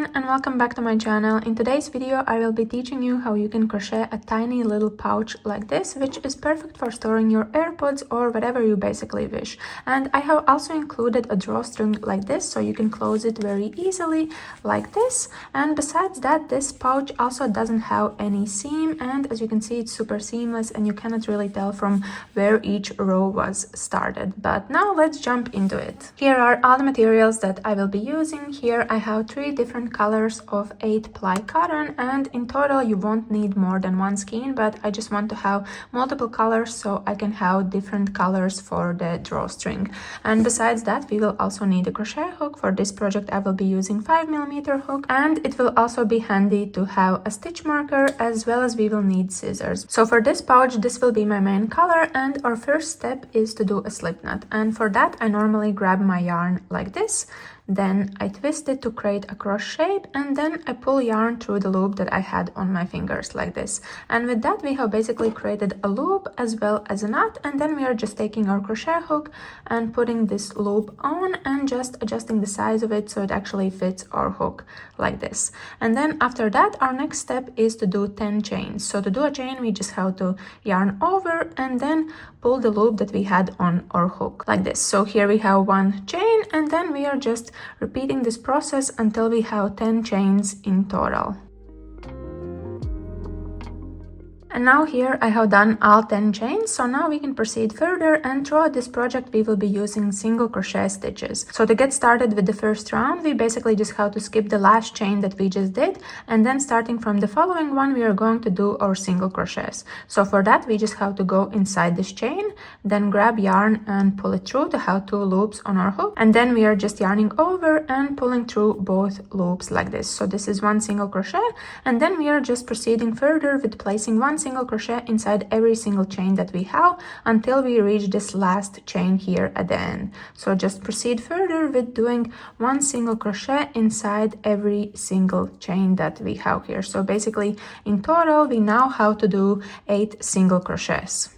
everyone, and welcome back to my channel. In today's video I will be teaching you how you can crochet a tiny little pouch like this, which is perfect for storing your AirPods or whatever you basically wish. And I have also included a drawstring like this, so you can close it very easily like this. And besides that, this pouch also doesn't have any seam, and as you can see, it's super seamless and you cannot really tell from where each row was started. But now let's jump into it. Here are all the materials that I will be using. Here I have 3 different colors of 8-ply cotton, and in total you won't need more than 1 skein, but I just want to have multiple colors so I can have different colors for the drawstring. And besides that, we will also need a crochet hook. For this project I will be using 5mm hook, and it will also be handy to have a stitch marker, as well as we will need scissors. So for this pouch, this will be my main color, and our first step is to do a slip knot. And for that I normally grab my yarn like this. Then I twist it to create a cross shape, and then I pull yarn through the loop that I had on my fingers like this. And with that we have basically created a loop as well as a knot, and then we are just taking our crochet hook and putting this loop on and just adjusting the size of it so it actually fits our hook like this. And then after that, our next step is to do 10 chains. So to do a chain, we just have to yarn over and then pull the loop that we had on our hook like this. So here we have 1 chain, and then we are just repeating this process until we have 10 chains in total. And now here I have done all 10 chains, so now we can proceed further, and throughout this project we will be using single crochet stitches. So to get started with the first round, we basically just have to skip the last chain that we just did, and then starting from the following one we are going to do our single crochets. So for that we just have to go inside this chain, then grab yarn and pull it through to have 2 loops on our hook, and then we are just yarning over and pulling through both loops like this. So this is 1 single crochet, and then we are just proceeding further with placing 1 single crochet inside every single chain that we have until we reach this last chain here at the end. So just proceed further with doing 1 single crochet inside every single chain that we have here. So basically in total we now have to do 8 single crochets.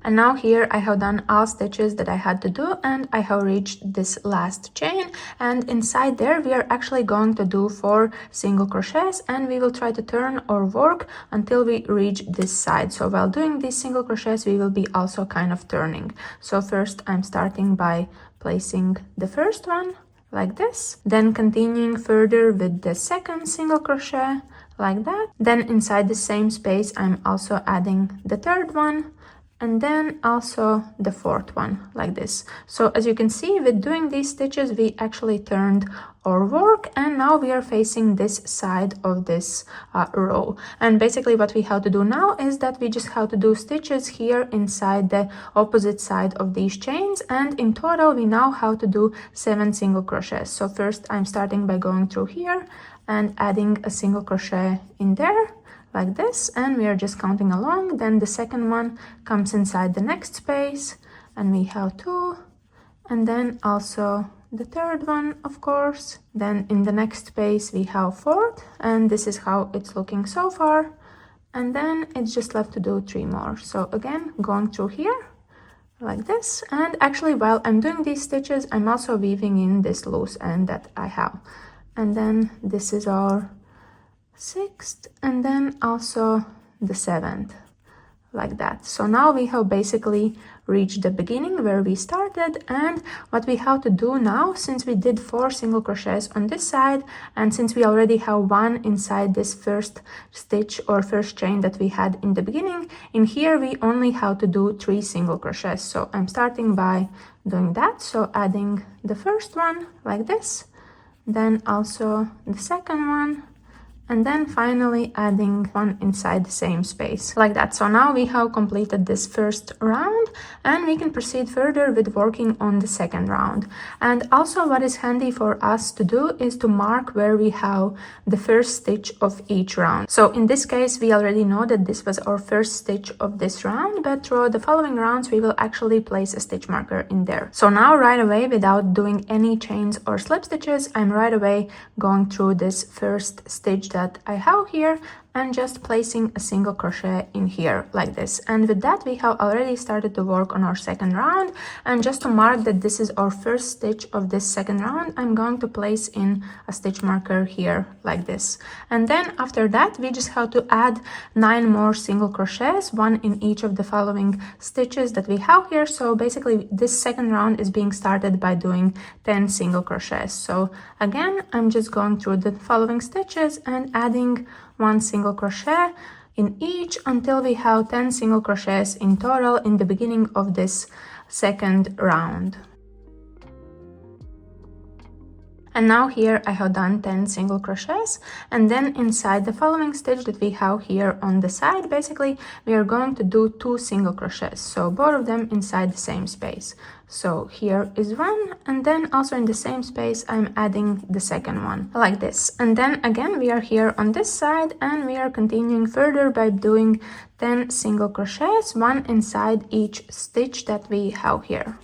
And now here I have done all stitches that I had to do, and I have reached this last chain, and inside there we are actually going to do 4 single crochets, and we will try to turn or work until we reach this side. So while doing these single crochets we will be also kind of turning. So first I'm starting by placing the first one like this, then continuing further with the second single crochet like that. Then inside the same space I'm also adding the third one, and then also the 4th one like this. So as you can see, with doing these stitches we actually turned our work, and now we are facing this side of this row. And basically what we have to do now is that we just have to do stitches here inside the opposite side of these chains, and in total we now have to do 7 single crochets. So first I'm starting by going through here and adding a single crochet in there like this, and we are just counting along. Then the second one comes inside the next space and we have 2, and then also the third one, of course. Then in the next space we have 4th, and this is how it's looking so far. And then it's just left to do 3 more. So again, going through here like this, and actually while I'm doing these stitches I'm also weaving in this loose end that I have. And then this is our 6th, and then also the 7th like that. So now we have basically reached the beginning where we started, and what we have to do now, since we did 4 single crochets on this side, and since we already have 1 inside this first stitch or first chain that we had in the beginning, in here we only have to do 3 single crochets. So I'm starting by doing that, so adding the first one like this, then also the second one, and then finally adding 1 inside the same space like that. So now we have completed this first round, and we can proceed further with working on the second round. And also what is handy for us to do is to mark where we have the first stitch of each round. So in this case we already know that this was our first stitch of this round, but throughout the following rounds we will actually place a stitch marker in there. So now right away, without doing any chains or slip stitches, I'm right away going through this first stitch that I have here, and just placing a single crochet in here like this. And with that, we have already started to work on our second round. And just to mark that this is our first stitch of this second round, I'm going to place in a stitch marker here like this. And then after that, we just have to add 9 more single crochets, one in each of the following stitches that we have here. So basically this second round is being started by doing 10 single crochets. So again, I'm just going through the following stitches and adding 1 single crochet in each until we have 10 single crochets in total in the beginning of this second round. And now here I have done 10 single crochets, and then inside the following stitch that we have here on the side, basically we are going to do 2 single crochets, so both of them inside the same space. So here is one, and then also in the same space I'm adding the second one like this. And then again we are here on this side and we are continuing further by doing 10 single crochets, one inside each stitch that we have here.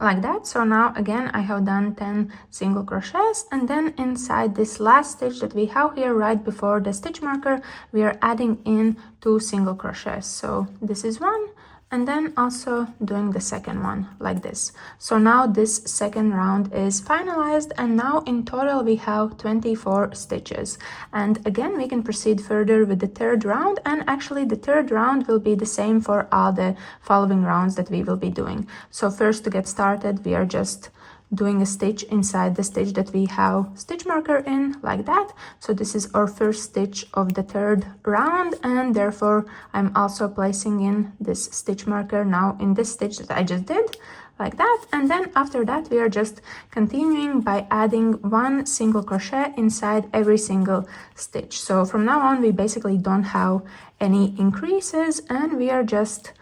Like that. So now again I have done 10 single crochets, and then inside this last stitch that we have here right before the stitch marker, we are adding in 2 single crochets. So this is one, and then also doing the second one like this. So now this second round is finalized, and now in total we have 24 stitches. And again we can proceed further with the third round, and actually the third round will be the same for all the following rounds that we will be doing. So first, to get started, we are just doing a stitch inside the stitch that we have stitch marker in like that. So this is our first stitch of the third round, and therefore I'm also placing in this stitch marker now in this stitch that I just did like that. And then after that we are just continuing by adding 1 single crochet inside every single stitch. So from now on we basically don't have any increases, and we are just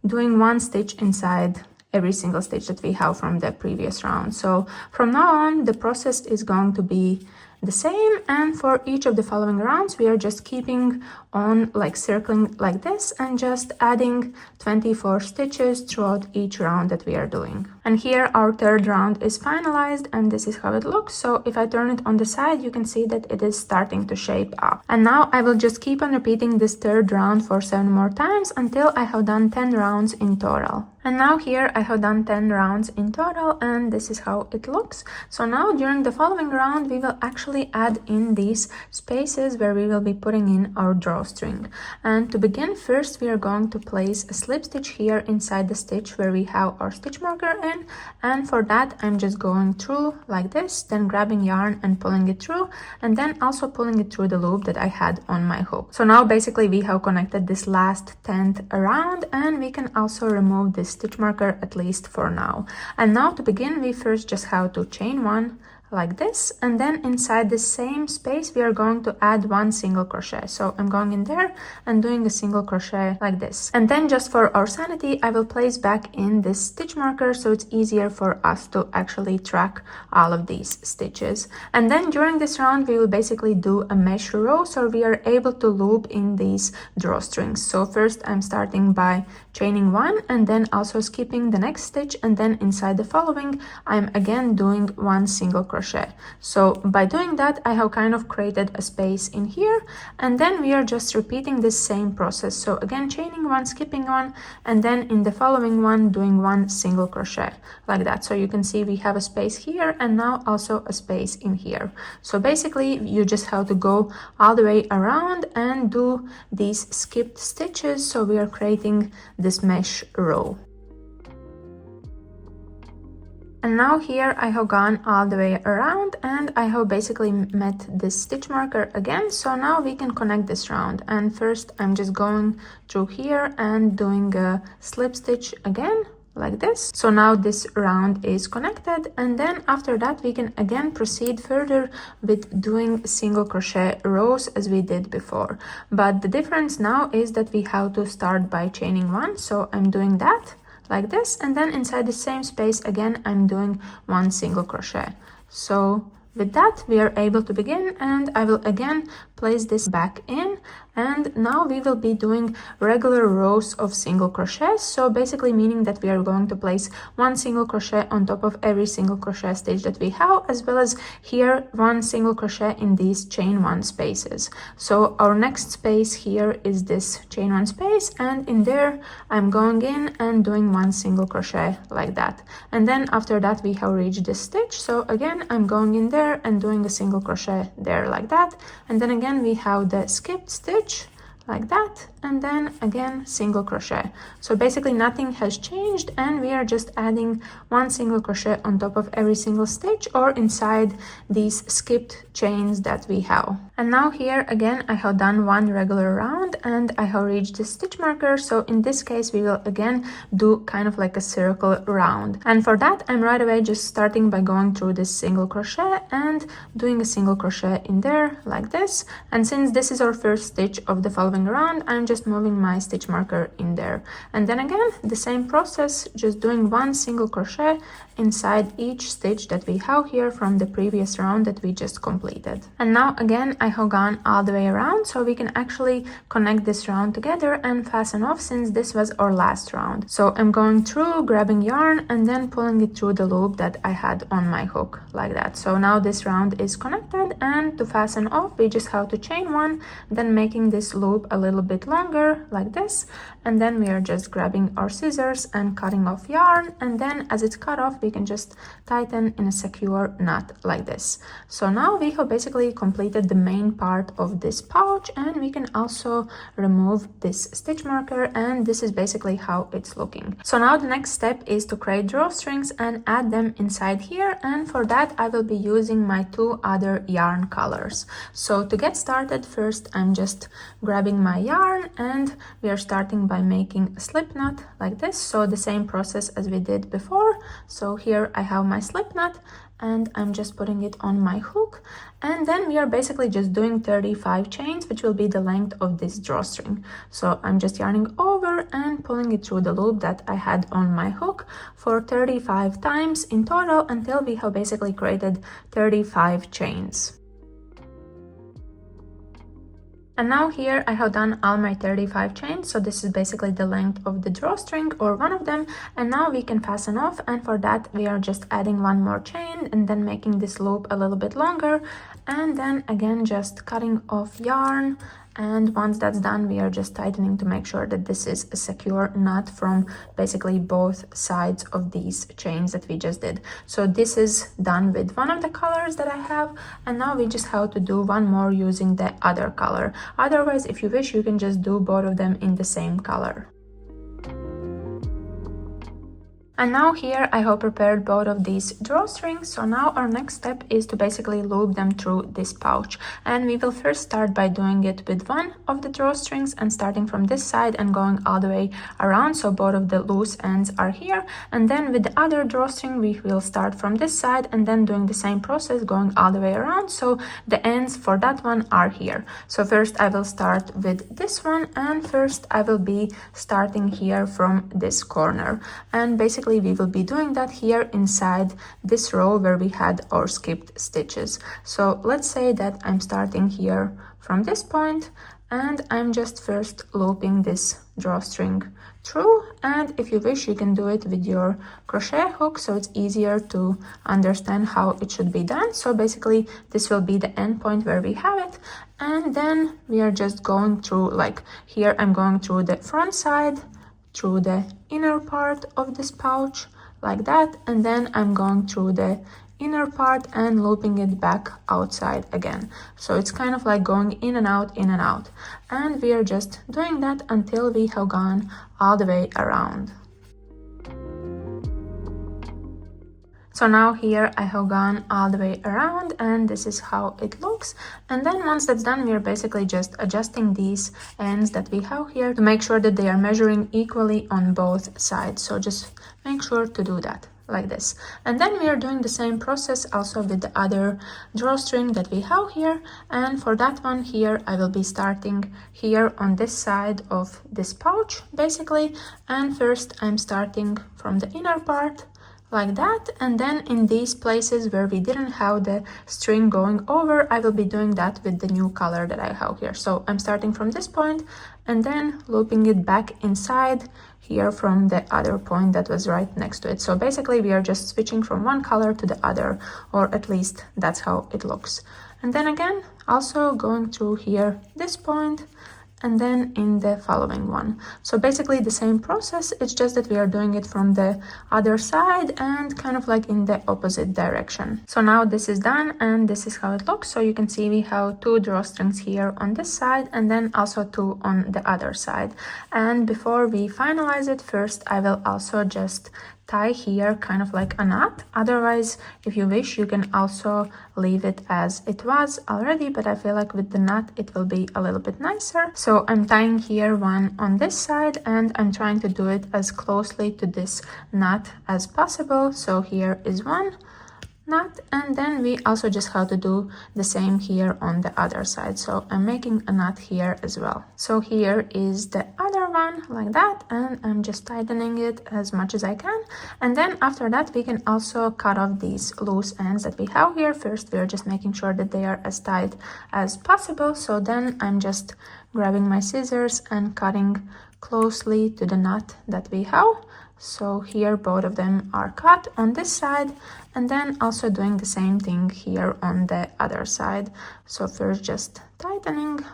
doing 1 stitch inside every single stitch that we have from the previous round. So from now on the process is going to be the same, and for each of the following rounds we are just keeping on like circling like this and just adding 24 stitches throughout each round that we are doing. And here our third round is finalized, and this is how it looks. So if I turn it on the side, you can see that it is starting to shape up. And now I will just keep on repeating this third round for 7 more times until I have done 10 rounds in total. And now here I have done 10 rounds in total, and this is how it looks. So now during the following round we will actually add in these spaces where we will be putting in our drawstring. And to begin, first we are going to place a slip stitch here inside the stitch where we have our stitch marker in, and for that I'm just going through like this, then grabbing yarn and pulling it through, and then also pulling it through the loop that I had on my hook. So now basically we have connected this last 10th round, and we can also remove this stitch marker at least for now. And now to begin, we first just have to chain 1 like this, and then inside the same space we are going to add 1 single crochet. So I'm going in there and doing a single crochet like this, and then just for our sanity I will place back in this stitch marker so it's easier for us to actually track all of these stitches. And then during this round we will basically do a mesh row, so we are able to loop in these drawstrings. So first I'm starting by chaining 1 and then also skipping the next stitch, and then inside the following I'm again doing 1 single crochet. So by doing that I have kind of created a space in here, and then we are just repeating this same process. So again chaining 1, skipping 1, and then in the following one doing 1 single crochet like that. So you can see we have a space here and now also a space in here. So basically you just have to go all the way around and do these skipped stitches, so we are creating this mesh row. And now here I have gone all the way around and I have basically met this stitch marker again. So now we can connect this round, and first I'm just going through here and doing a slip stitch again like this. So now this round is connected, and then after that we can again proceed further with doing single crochet rows as we did before. But the difference now is that we have to start by chaining 1. So I'm doing that like this, and then inside the same space again I'm doing 1 single crochet. So with that we are able to begin, and I will again place this back in And now we will be doing regular rows of single crochets, so basically meaning that we are going to place one single crochet on top of every single crochet stitch that we have, as well as here one single crochet in these chain one spaces. So our next space here is this chain one space, and in there I'm going in and doing one single crochet like that. And then after that we have reached this stitch, so again I'm going in there and doing a single crochet there like that, and then again we have the skipped stitch like that, and then again single crochet. So basically nothing has changed, and we are just adding one single crochet on top of every single stitch or inside these skipped chains that we have. And now here again I have done one regular round and I have reached the stitch marker, so in this case we will again do kind of like a circle round. And for that I'm right away just starting by going through this single crochet and doing a single crochet in there like this. And since this is our first stitch of the following round, I'm just moving my stitch marker in there, and then again the same process, just doing one single crochet inside each stitch that we have here from the previous round that we just completed. And now again I have gone all the way around, so we can actually connect this round together and fasten off, since this was our last round. So I'm going through, grabbing yarn and then pulling it through the loop that I had on my hook like that. So now this round is connected, and to fasten off we just have to chain one, then making this loop a little bit longer like this, and then we are just grabbing our scissors and cutting off yarn, and then as it's cut off we can just tighten in a secure knot like this. So now we have basically completed the main part of this pouch, and we can also remove this stitch marker, and this is basically how it's looking. So now the next step is to create drawstrings and add them inside here, and for that I will be using my two other yarn colors. So to get started, first I'm just grabbing my yarn and we are starting by making a slip knot like this, so the same process as we did before. So here I have my slip knot and I'm just putting it on my hook, and then we are basically just doing 35 chains, which will be the length of this drawstring. So I'm just yarning over and pulling it through the loop that I had on my hook for 35 times in total, until we have basically created 35 chains. And now here I have done all my 35 chains, so this is basically the length of the drawstring, or one of them, and now we can fasten off, and for that we are just adding one more chain and then making this loop a little bit longer, and then again just cutting off yarn, and once that's done we are just tightening to make sure that this is a secure knot from basically both sides of these chains that we just did. So this is done with one of the colors that I have, and now we just have to do one more using the other color. Otherwise, if you wish, you can just do both of them in the same color. And now here I have prepared both of these drawstrings, so now our next step is to basically loop them through this pouch. And we will first start by doing it with one of the drawstrings and starting from this side and going all the way around, so both of the loose ends are here. And then with the other drawstring we will start from this side and then doing the same process, going all the way around, so the ends for that one are here. So first I will start with this one, and first I will be starting here from this corner, and basically we will be doing that here inside this row where we had our skipped stitches. So let's say that I'm starting here from this point, and I'm just first looping this drawstring through, and if you wish you can do it with your crochet hook, so it's easier to understand how it should be done. So basically this will be the end point where we have it, and then we are just going through, like here I'm going through the front side, through the inner part of this pouch like that, and then I'm going through the inner part and looping it back outside again. So it's kind of like going in and out, and we are just doing that until we have gone all the way around. So now here I have gone all the way around, and this is how it looks. And then once that's done, we are basically just adjusting these ends that we have here to make sure that they are measuring equally on both sides. So just make sure to do that like this. And then we are doing the same process also with the other drawstring that we have here. And for that one here, I will be starting here on this side of this pouch basically. And first I'm starting from the inner part like that. And then in these places where we didn't have the string going over, I will be doing that with the new color that I have here. So I'm starting from this point and then looping it back inside here from the other point that was right next to it. So basically we are just switching from one color to the other, or at least that's how it looks. And then again, also going through here this point, and then in the following one. So basically the same process, it's just that we are doing it from the other side and kind of like in the opposite direction. So now this is done and this is how it looks. So you can see we have 2 drawstrings here on this side and then also 2 on the other side. And before we finalize it, first I will also just tie here kind of like a knot. Otherwise, if you wish, you can also leave it as it was already, but I feel like with the knot it will be a little bit nicer. So I'm tying here one on this side and I'm trying to do it as closely to this knot as possible. So here is one knot, and then we also just have to do the same here on the other side. So I'm making a knot here as well. So here is the other one like that, and I'm just tightening it as much as I can. And then after that we can also cut off these loose ends that we have here. First we're just making sure that they are as tight as possible. So then I'm just grabbing my scissors and cutting closely to the knot that we have. So here both of them are cut on this side, and then also doing the same thing here on the other side. So first just tightening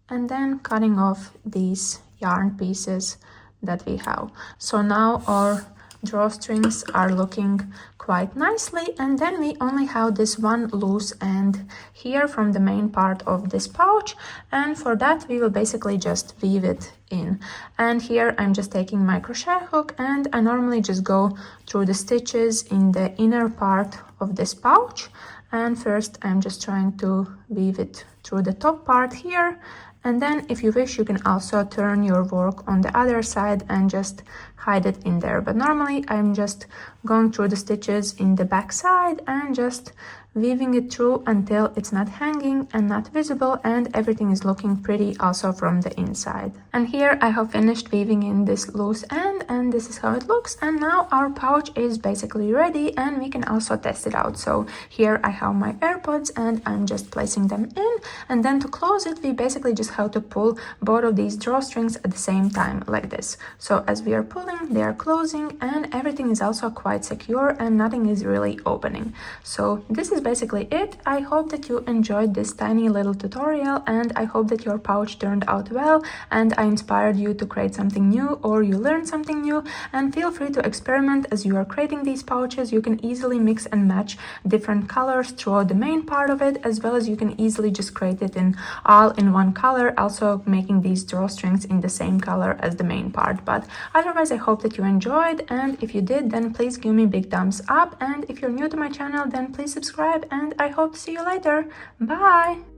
and then cutting off these yarn pieces that we have. So now our drawstrings are looking quite nicely, and then we only have this one loose end here from the main part of this pouch, and for that we will basically just weave it in. And here I'm just taking my crochet hook and I normally just go through the stitches in the inner part of this pouch, and first I'm just trying to weave it through the top part here. And then if you wish, you can also turn your work on the other side and just hide it in there. But normally I'm just going through the stitches in the back side and just weaving it through until it's not hanging and not visible, and everything is looking pretty also from the inside. And here I have finished weaving in this loose end, and this is how it looks. And now our pouch is basically ready and we can also test it out. So here I have my AirPods and I'm just placing them in, and then to close it we basically just have to pull both of these drawstrings at the same time like this. So as we are pulling, they are closing, and everything is also quite secure and nothing is really opening. So this is basically it. I hope that you enjoyed this tiny little tutorial, and I hope that your pouch turned out well and I inspired you to create something new or you learned something new. And feel free to experiment as you are creating these pouches. You can easily mix and match different colors throughout the main part of it, as well as you can easily just create it in all in one color, also making these drawstrings in the same color as the main part. But otherwise I hope that you enjoyed, and if you did, then please give me a big thumbs up, and if you're new to my channel, then please subscribe, and I hope to see you later. Bye!